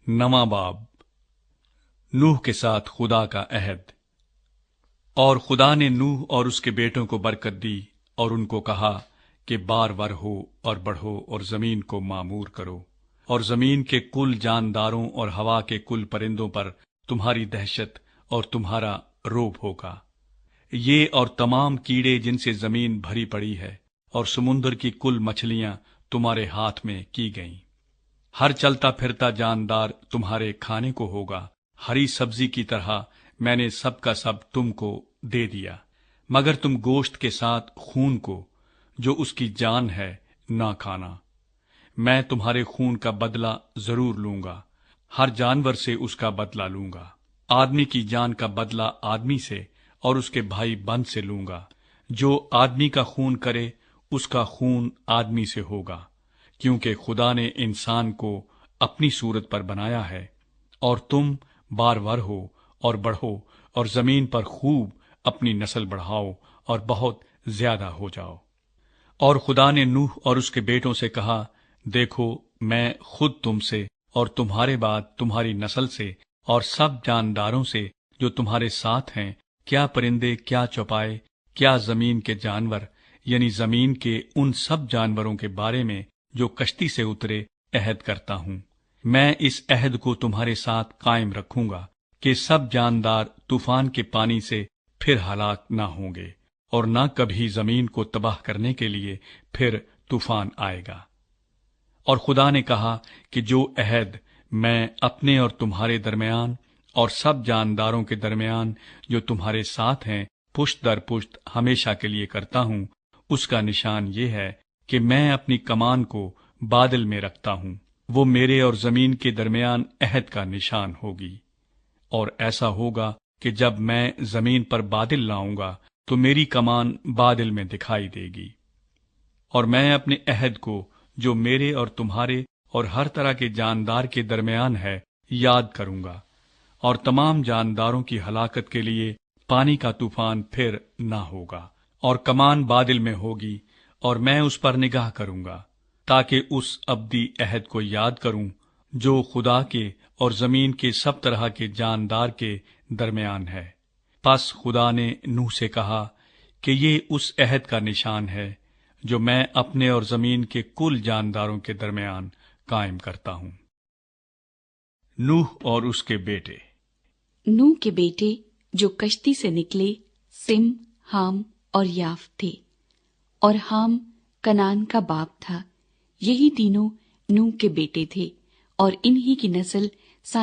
नवां बाब। नूह के साथ खुदा का अहद। और खुदा ने नूह और उसके बेटों को बरकत दी और उनको कहा कि बारवर हो और बढ़ो और जमीन को मामूर करो, और जमीन के कुल जानदारों और हवा के कुल परिंदों पर तुम्हारी दहशत और तुम्हारा रोब होगा। ये और तमाम कीड़े जिनसे जमीन भरी पड़ी है, और समुद्र की कुल मछलियां तुम्हारे हाथ में की गईं। हर चलता फिरता जानदार तुम्हारे खाने को होगा। हरी सब्जी की तरह मैंने सब का सब तुमको दे दिया, मगर तुम गोश्त के साथ खून को, जो उसकी जान है, ना खाना। मैं तुम्हारे खून का बदला जरूर लूंगा, हर जानवर से उसका बदला लूंगा। आदमी की जान का बदला आदमी से और उसके भाई बंद से लूंगा। जो आदमी का खून करे उसका खून आदमी से होगा, क्योंकि खुदा ने इंसान को अपनी सूरत पर बनाया है। और तुम बारवर हो और बढ़ो और जमीन पर खूब अपनी नस्ल बढ़ाओ और बहुत ज्यादा हो जाओ। और खुदा ने नूह और उसके बेटों से कहा, देखो, मैं खुद तुमसे और तुम्हारे बाद तुम्हारी नस्ल से और सब जानदारों से जो तुम्हारे साथ हैं, क्या परिंदे, क्या चौपाए, क्या जमीन के जानवर, यानी जमीन के उन सब जानवरों के बारे में जो कश्ती से उतरे, अहद करता हूं। मैं इस अहद को तुम्हारे साथ कायम रखूंगा कि सब जानदार तूफान के पानी से फिर हलाक ना होंगे, और न कभी जमीन को तबाह करने के लिए फिर तूफान आएगा। और खुदा ने कहा कि जो अहद मैं अपने और तुम्हारे दरमियान और सब जानदारों के दरमियान जो तुम्हारे साथ हैं पुश्त दर पुश्त हमेशा के लिए करता हूं, उसका निशान ये है कि मैं अपनी कमान को बादल में रखता हूं। वो मेरे और जमीन के दरमियान अहद का निशान होगी। और ऐसा होगा कि जब मैं जमीन पर बादल लाऊंगा तो मेरी कमान बादल में दिखाई देगी। और मैं अपने अहद को जो मेरे और तुम्हारे और हर तरह के जानदार के दरमियान है याद करूंगा। और तमाम जानदारों की हलाकत के लिए पानी का तूफान फिर ना होगा, और कमान बादल में होगी, और मैं उस पर निगाह करूंगा, ताकि उस अब्दी अहद को याद करूं जो खुदा के और जमीन के सब तरह के जानदार के दरमियान है। पस खुदा ने नूह से कहा कि ये उस अहद का निशान है जो मैं अपने और जमीन के कुल जानदारों के दरमियान कायम करता हूं। नूह और उसके बेटे। नूह के बेटे जो कश्ती से निकले सिम, हाम और याफ थे, और हाम कनान का बाप था। यही तीनों नूह के बेटे थे, और इन्हीं की नस्ल